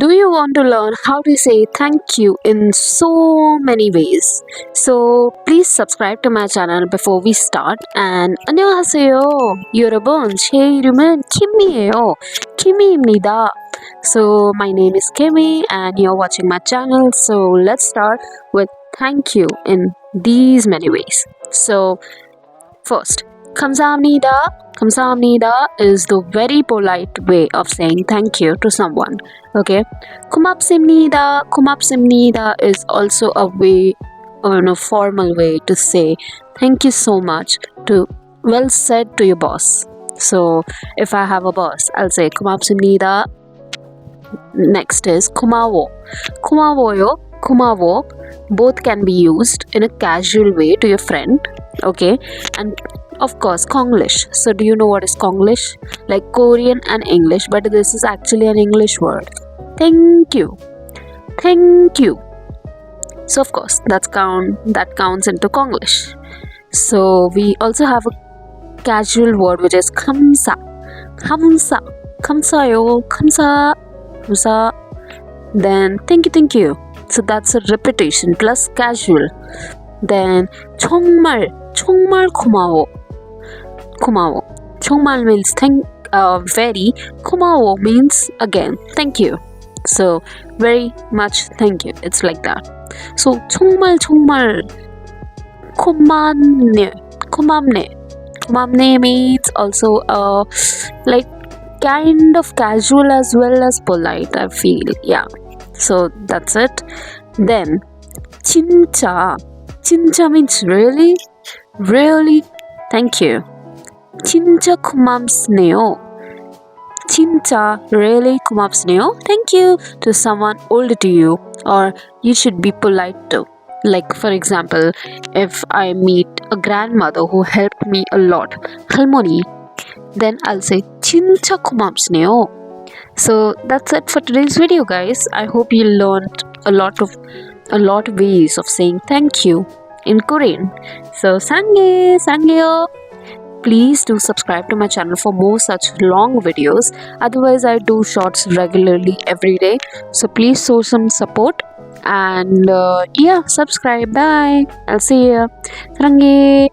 Do you want to learn how to say thank you in so many ways? So please subscribe to my channel before we start. And 안녕하세요, 여러분. 제 이름은 키미예요. 키미입니다. So my name is Kimi and you're watching my channel. So let's start with thank you in these many ways. So first, 감사합니다. 감사합니다 is the very polite way of saying thank you to someone. Okay. 고맙습니다. 고맙습니다 is also a way, formal way to say thank you so much to well said to your boss. So if I have a boss, I'll say 고맙습니다. Next is 고마워. 고마워요. 고마워 both can be used in a casual way to your friend. Okay. And of course, Konglish. So do you know what is Konglish? Like Korean and English, but this is actually an English word. Thank you. Thank you. So of course, that counts into Konglish. So we also have a casual word which is 감사. 감사. 감사요. 감사. 감사. Then thank you. So that's a repetition plus casual. Then 정말 고마워. 고마워. 정말 means very. 고마워 means again thank you. So very much thank you. It's like that. So 정말 고맙네. 고맙네 means also like kind of casual as well as polite, I feel. Yeah. So that's it. Then 진짜 means really thank you. 진짜 고맙네요. 진짜 really 고맙네요. Thank you to someone older to you, or you should be polite too. Like for example, if I meet a grandmother who helped me a lot, 할머니, then I'll say 진짜 고맙네요. So that's it for today's video, guys. I hope you learned a lot of ways of saying thank you in Korean. So 상해요. Please do subscribe to my channel for more such long videos. Otherwise, I do shorts regularly every day. So please show some support and subscribe. Bye. I'll see you. 사랑해.